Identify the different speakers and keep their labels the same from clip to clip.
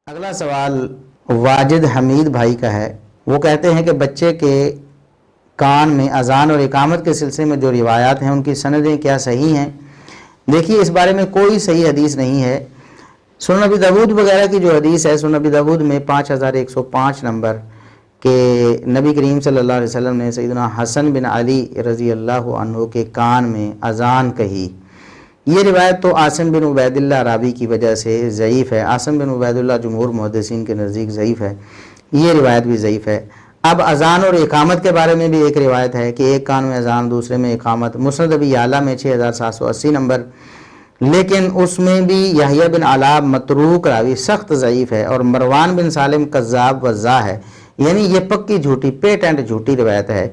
Speaker 1: اگلا سوال واجد حمید بھائی کا ہے۔ وہ کہتے ہیں کہ بچے کے کان میں اذان اور اقامت کے سلسلے میں جو روایات ہیں ان کی سندیں کیا صحیح ہیں؟ دیکھیے، اس بارے میں کوئی صحیح حدیث نہیں ہے۔ سنن نبی داود وغیرہ کی جو حدیث ہے، سنن نبی داود میں 5105 نمبر کہ نبی کریم صلی اللہ علیہ وسلم نے سیدنا حسن بن علی رضی اللہ عنہ کے کان میں اذان کہی۔ یہ روایت تو عاصم بن عبید اللہ راوی کی وجہ سے ضعیف ہے۔ عاصم بن عبید اللہ جمہور محدثین کے نزدیک ضعیف ہے، یہ روایت بھی ضعیف ہے۔ اب اذان اور اقامت کے بارے میں بھی ایک روایت ہے کہ ایک کان میں اذان دوسرے میں اقامت، مسند ابی یعلا میں 6780 نمبر، لیکن اس میں بھی یحییٰ بن علاب متروک راوی سخت ضعیف ہے، اور مروان بن سالم کذاب وضاح ہے، یعنی یہ پکی جھوٹی پیٹنٹ جھوٹی روایت ہے،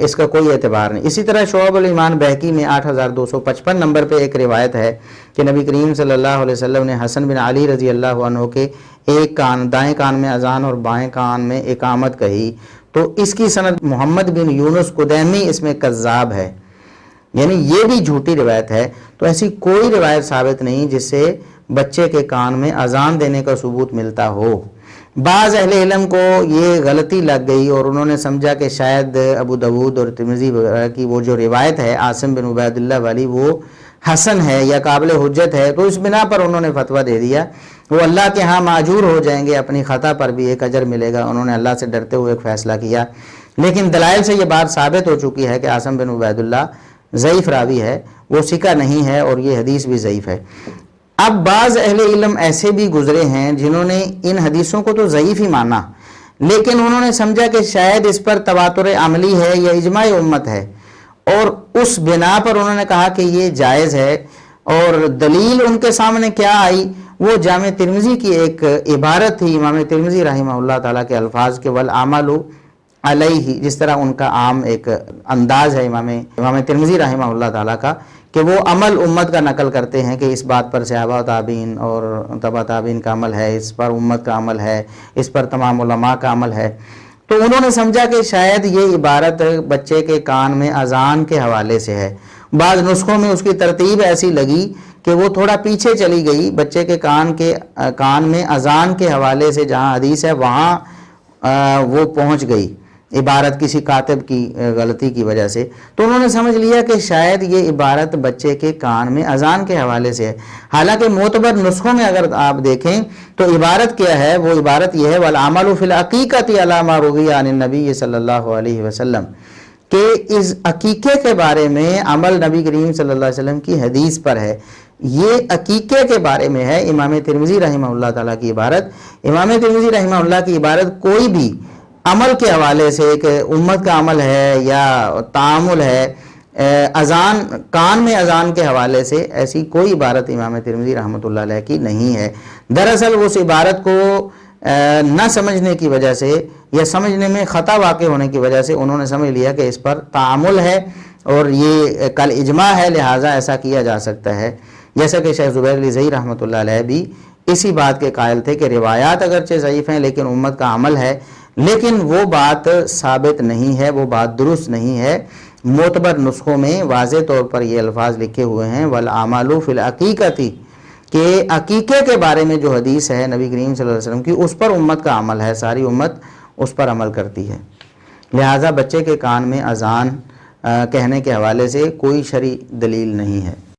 Speaker 1: اس کا کوئی اعتبار نہیں۔ اسی طرح شعب الایمان بہقی میں 8255 نمبر پہ ایک روایت ہے کہ نبی کریم صلی اللہ علیہ وسلم نے حسن بن علی رضی اللہ عنہ کے ایک کان دائیں کان میں اذان اور بائیں کان میں اقامت کہی، تو اس کی سند محمد بن یونس قدیمی اس میں کذاب ہے، یعنی یہ بھی جھوٹی روایت ہے۔ تو ایسی کوئی روایت ثابت نہیں جس سے بچے کے کان میں اذان دینے کا ثبوت ملتا ہو۔ بعض اہل علم کو یہ غلطی لگ گئی اور انہوں نے سمجھا کہ شاید ابو داود اور ترمذی وغیرہ کی وہ جو روایت ہے عاصم بن عبید اللہ والی وہ حسن ہے یا قابل حجت ہے، تو اس بنا پر انہوں نے فتویٰ دے دیا۔ وہ اللہ کے ہاں معجور ہو جائیں گے، اپنی خطا پر بھی ایک اجر ملے گا، انہوں نے اللہ سے ڈرتے ہوئے ایک فیصلہ کیا۔ لیکن دلائل سے یہ بات ثابت ہو چکی ہے کہ عاصم بن عبید اللہ ضعیف راوی ہے، وہ ثقہ نہیں ہے، اور یہ حدیث بھی ضعیف ہے۔ اب بعض اہل علم ایسے بھی گزرے ہیں جنہوں نے ان حدیثوں کو تو ضعیف ہی مانا، لیکن انہوں نے سمجھا کہ شاید اس پر تواتر عملی ہے یا اجماع امت ہے، اور اس بنا پر انہوں نے کہا کہ یہ جائز ہے۔ اور دلیل ان کے سامنے کیا آئی؟ وہ جامع ترمذی کی ایک عبارت تھی، امام ترمذی رحمہ اللہ تعالیٰ کے الفاظ کے والعمل علیہ، جس طرح ان کا عام ایک انداز ہے امام ترمذی رحمہ اللہ تعالیٰ کا کہ وہ عمل امت کا نقل کرتے ہیں کہ اس بات پر صحابہ و تابعین اور تبع تابعین کا عمل ہے، اس پر امت کا عمل ہے، اس پر تمام علماء کا عمل ہے۔ تو انہوں نے سمجھا کہ شاید یہ عبارت بچے کے کان میں اذان کے حوالے سے ہے۔ بعض نسخوں میں اس کی ترتیب ایسی لگی کہ وہ تھوڑا پیچھے چلی گئی، بچے کے کان میں اذان کے حوالے سے جہاں حدیث ہے وہاں وہ پہنچ گئی عبارت کسی کاتب کی غلطی کی وجہ سے۔ تو انہوں نے سمجھ لیا کہ شاید یہ عبارت بچے کے کان میں اذان کے حوالے سے ہے، حالانکہ معتبر نسخوں میں اگر آپ دیکھیں تو عبارت کیا ہے، وہ عبارت یہ ہے وَالْعَمَلُ فِي الْعَقِيقَةِ عَلَى مَا رُوِيَ عَنِ النَّبِيِّ صلی اللہ علیہ وسلم، کہ اس عقیقے کے بارے میں عمل نبی کریم صلی اللہ علیہ وسلم کی حدیث پر ہے۔ یہ عقیقے کے بارے میں ہے امام ترمذی رحمہ اللہ تعالیٰ کی عبارت۔ امام ترمذی رحمہ اللہ کی عبارت کوئی بھی عمل کے حوالے سے کہ امت کا عمل ہے یا تعامل ہے اذان کان میں اذان کے حوالے سے، ایسی کوئی عبارت امام ترمذی رحمۃ اللہ علیہ کی نہیں ہے۔ دراصل اس عبارت کو نہ سمجھنے کی وجہ سے یا سمجھنے میں خطا واقع ہونے کی وجہ سے انہوں نے سمجھ لیا کہ اس پر تعامل ہے اور یہ کل اجماع ہے، لہٰذا ایسا کیا جا سکتا ہے۔ جیسا کہ شیخ زبیر علی زئی رحمۃ اللہ علیہ بھی اسی بات کے قائل تھے کہ روایات اگرچہ ضعیف ہیں لیکن امت کا عمل ہے، لیکن وہ بات ثابت نہیں ہے، وہ بات درست نہیں ہے۔ معتبر نسخوں میں واضح طور پر یہ الفاظ لکھے ہوئے ہیں وَالْعَمَلُ فِي الْعَقِيقَةِ، کہ عقیقے کے بارے میں جو حدیث ہے نبی کریم صلی اللہ علیہ وسلم کی، اس پر امت کا عمل ہے، ساری امت اس پر عمل کرتی ہے۔ لہٰذا بچے کے کان میں اذان کہنے کے حوالے سے کوئی شرعی دلیل نہیں ہے۔